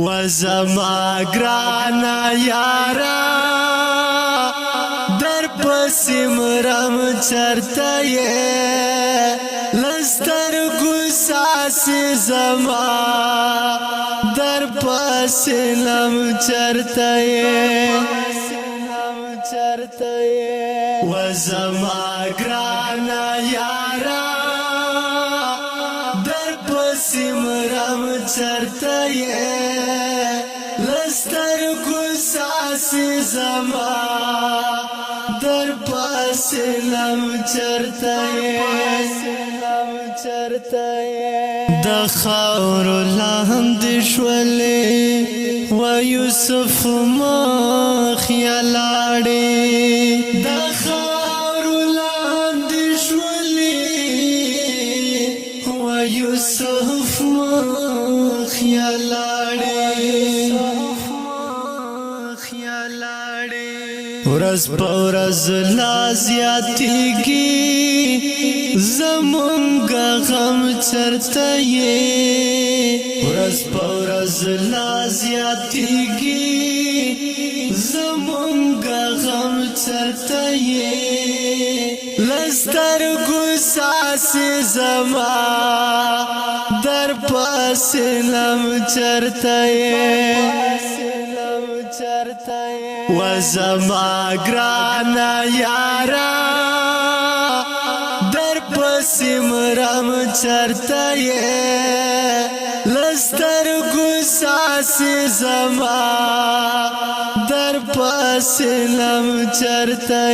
و زما گرانا یارا در پسی مرم چرته لستر گساسی زما در پسی لم چرته و زما گرانا یارا در پسی مرم چرته لستر گساسی زما در پسی لم چرته د خاور لاندې شولې و یوسف مخ یا لاړې د خاور لاندې شولې و یوسف مخ یا لاړې ورځ په ورځ لا زیاتېږي زمونږ غم چرته یې ورځ په ورځ لا زیاتېږي زمونږ غم چرته یې له سترګو ساسې زما در پسې لم چرته یې و زما گرانا یارا در پسی مرم چرته لستر گساسی زما در پسی لم چرته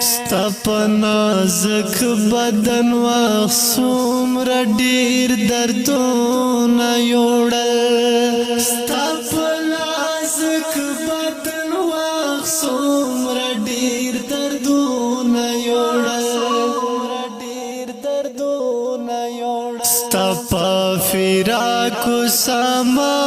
ستا په نازک بدن وخت څومره ډېر دردونه یوړل ستا په نازک بدن وخت څومره ډېر دردونه یوړل ستا په فراقو سما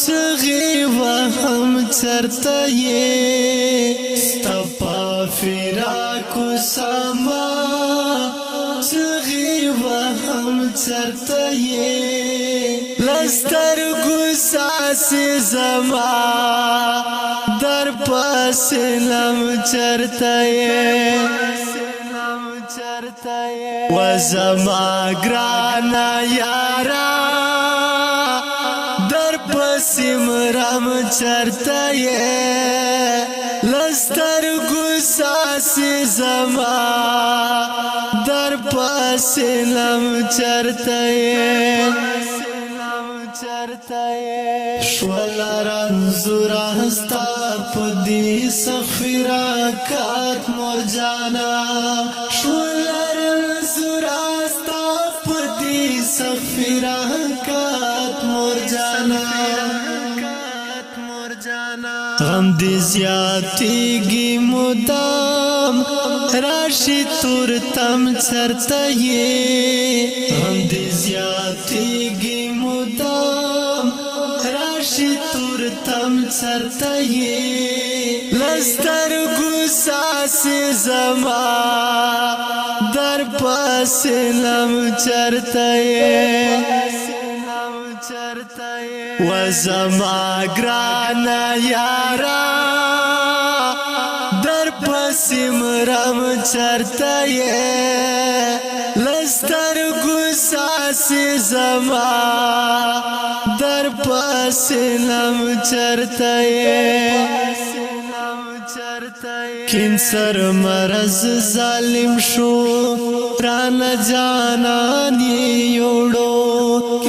چغې وهم چرته یې ستا په فراقو سما چغې وهم چرته یې له سترګو ساسې زما در پسې لم چرته یې و زما گرانا یارا در پسی مرم چرته لستر گساسی زما در پسی لم چرته شول رنزور هستا پدی سخفراکات مرجانا شول رنزور هستا پدی سخفراکات مرجانا غم دی زیادیگی مدام راشی تورتم چرته غم دی زیادیگی مدام راشی تورتم چرته لستر گساسی زما در پسی لم چرته و زما گرانا یارا در پسی مرم چرته لستر گساسی زما در پسی لم چرته کینسر مرز ظالم شو ران جانانی یوڑو